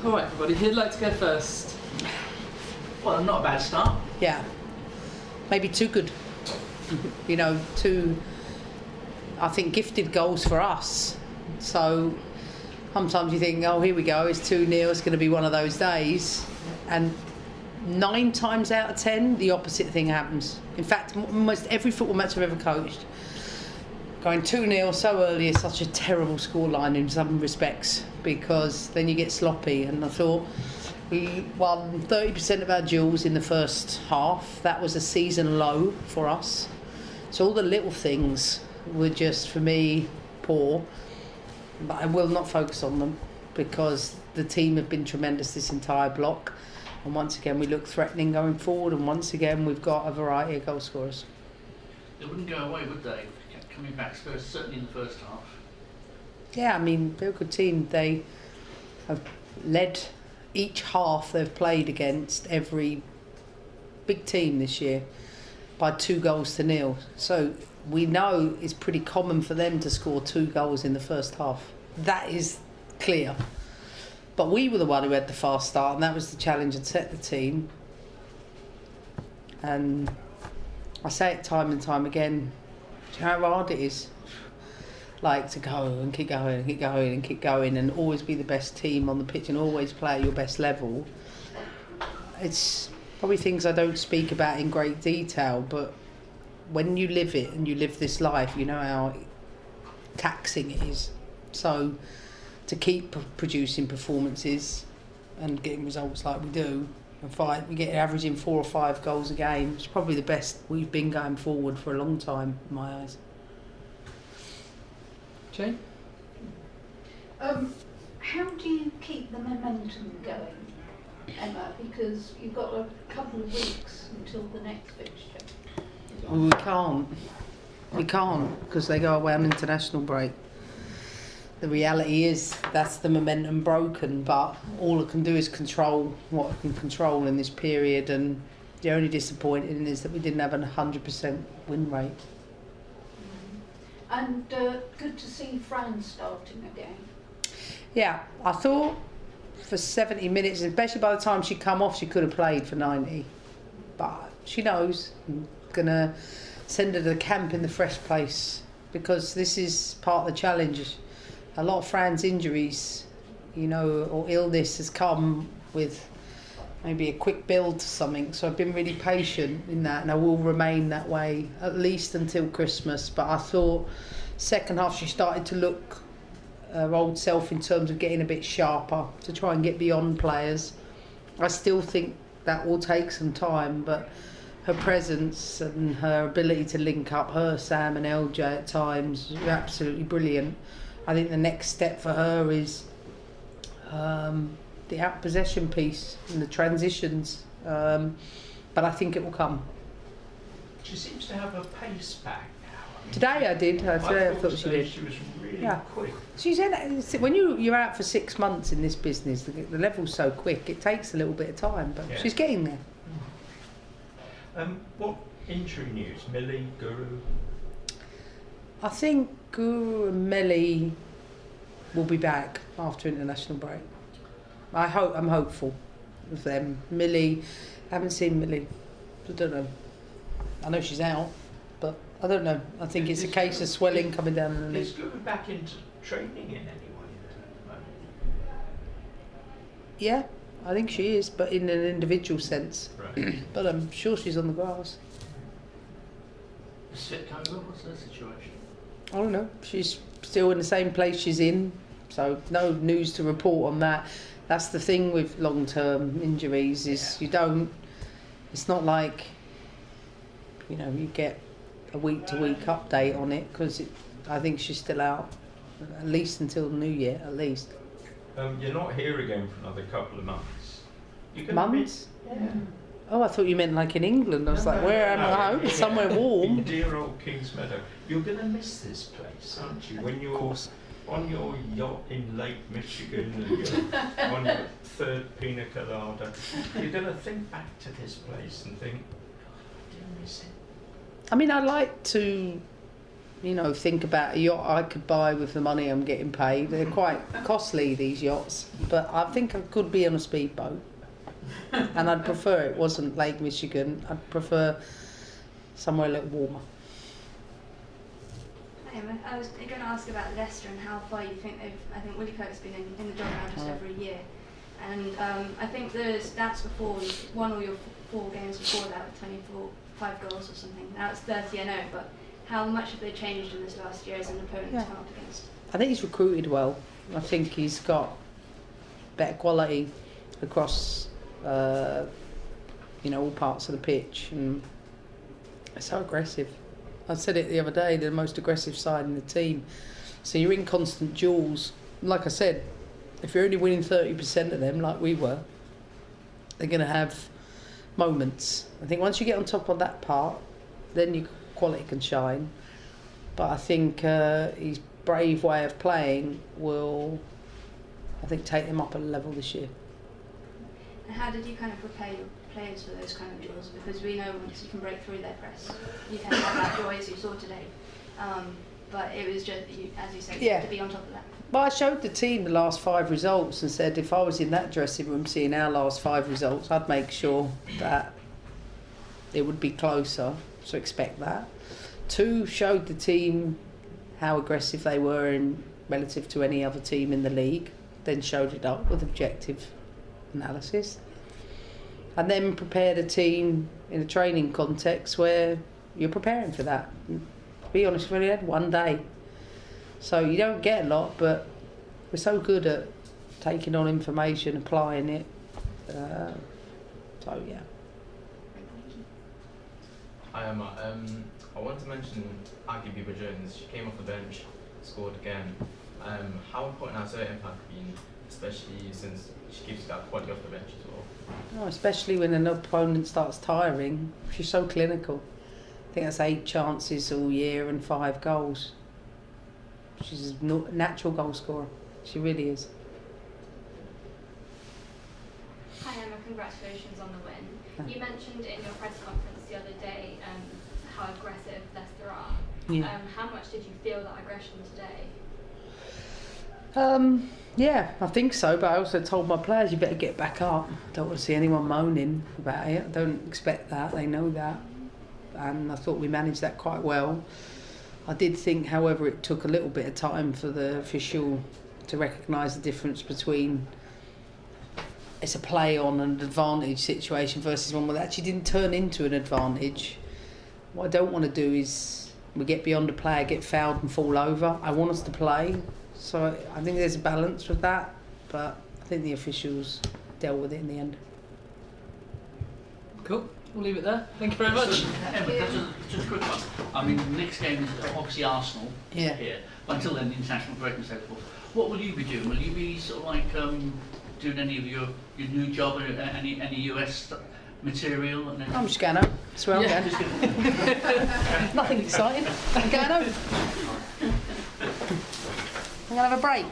All right, everybody, who'd like to go first? Well, not a bad start. Yeah, maybe too good. You know, two, I think, gifted goals for us. So sometimes you think, oh, here we go, it's 2-0, it's going to be one of those days. And 9 times out of 10, the opposite thing happens. In fact, almost every football match I've ever coached, going 2-0 so early is such a terrible scoreline in some respects, because then you get sloppy. And I thought we won 30% of our duels in the first half. That was a season low for us. So all the little things were just, for me, poor. But I will not focus on them, because the team have been tremendous this entire block. And once again, we look threatening going forward. And once again, we've got a variety of goal scorers. They wouldn't go away, would they? They kept coming back, Spurs, certainly in the first half. Yeah, I mean, they're a good team. They have led each half they've played against every big team this year by 2-0. So we know it's pretty common for them to score 2 goals in the first half. That is clear. But we were the one who had the fast start, and that was the challenge and set the team. And I say it time and time again, do you know how hard it is? Like, to go and keep going and keep going and keep going and always be the best team on the pitch and always play at your best level. It's probably things I don't speak about in great detail, but when you live it and you live this life, you know how taxing it is. So to keep producing performances and getting results like we do, and fight, we get averaging 4 or 5 goals a game. It's probably the best we've been going forward for a long time, in my eyes. Jane? How do you keep the momentum going, Emma? Because you've got a couple of weeks until the next fixture. Well, we can't. We can't, because they go away on international break. The reality is that's the momentum broken, but all I can do is control what I can control in this period, and the only disappointing is that we didn't have a 100% win rate. And good to see Fran starting again. Yeah, I thought for 70 minutes, especially by the time she'd come off, she could have played for 90. But she knows I'm going to send her to the camp in the fresh place, because this is part of the challenge. A lot of Fran's injuries, you know, or illness has come with maybe a quick build to something. So I've been really patient in that, and I will remain that way at least until Christmas. But I thought second half she started to look her old self in terms of getting a bit sharper to try and get beyond players. I still think that will take some time, but her presence and her ability to link up her, Sam and LJ at times is absolutely brilliant. I think the next step for her is the out-possession piece and the transitions, but I think it will come. She seems to have a pace back now. Today I did. I thought she did. She was really Yeah. quick. She's in, when you're out for 6 months in this business, the level's so quick, it takes a little bit of time, but Yeah. she's getting there. What injury news? Millie, Guru? I think Guru and Melly will be back after international break. I'm hopeful of them. Millie, I haven't seen Millie. I don't know. I know she's out, but I don't know. I think it's a case of swelling coming down in the knee. Is Guru back into training in any way at the moment? Yeah, I think she is, but in an individual sense. Right. But I'm sure she's on the grass. Svitkova, what's her situation? I don't know. She's still in the same place she's in, so no news to report on that. That's the thing with long-term injuries, is you don't. It's not like, you know, you get a week-to-week update on it, because I think she's still out at least until the new year, at least. You're not here again for another couple of months. Months? Yeah. Oh, I thought you meant like in England. I was like, where am I? Home? Somewhere warm. In dear old Kings Meadow. You're going to miss this place, aren't you? When you're on your yacht in Lake Michigan and you're on your 3rd pina colada, you're going to think back to this place and think, oh, I didn't miss it. I mean, I like to you know, think about a yacht I could buy with the money I'm getting paid. They're quite costly, these yachts, but I think I could be on a speedboat. And I'd prefer it wasn't Lake Michigan. I'd prefer somewhere a little warmer. I was going to ask about Leicester and how far you think they've. I think Willie Kirk's been in the job now just over a year, and I think the stats before was won all your 4 games before that with 25 goals or something. Now it's 30-0, but how much have they changed in this last year as an opponent to come up against? I think he's recruited well. I think he's got better quality across, you know, all parts of the pitch, and it's so aggressive. I said it the other day, they're the most aggressive side in the team. So you're in constant duels. Like I said, if you're only winning 30% of them, like we were, they're going to have moments. I think once you get on top of that part, then your quality can shine. But I think his brave way of playing will, I think, take them up a level this year. And how did you kind of prepare your players for those kind of duels? Because we know once you can break through their press, you can have that joy as you saw today. But it was just, as you said, to be on top of that. Well, I showed the team the last 5 results and said if I was in that dressing room seeing our last 5 results, I'd make sure that it would be closer, so expect that. 2, showed the team how aggressive they were in relative to any other team in the league, then showed it up with objective analysis. And then prepared a team in a training context where you're preparing for that. And to be honest, we only had 1 day. So you don't get a lot, but we're so good at taking on information, applying it. So, yeah. Hi Emma, I want to mention Aggie Beaver-Jones. She came off the bench, scored again. How important has her impact been, especially since she keeps that quality off the bench as well? Oh, especially when an opponent starts tiring. She's so clinical. I think that's 8 chances all year and 5 goals. She's a natural goal scorer. She really is. Hi Emma, congratulations on the win. You mentioned in your press conference the other day how aggressive Leicester are. Yeah. How much did you feel that aggression today? Yeah, I think so, but I also told my players you better get back up. Don't want to see anyone moaning about it. I don't expect that, they know that. And I thought we managed that quite well. I did think, however, it took a little bit of time for the official to recognise the difference between it's a play on an advantage situation versus one that actually didn't turn into an advantage. What I don't want to do is we get beyond a player, get fouled and fall over. I want us to play. So I think there's a balance with that, but I think the officials dealt with it in the end. Cool. We'll leave it there. Thank you very much. Just a quick one. I mean, the next game is obviously Arsenal here, but until then, the international break and so forth. What will you be doing? Will you be sort of like doing any of your new job, any US material? I'm just going home. That's where I'm going. Nothing exciting. I'm going home. I'm going to have a break.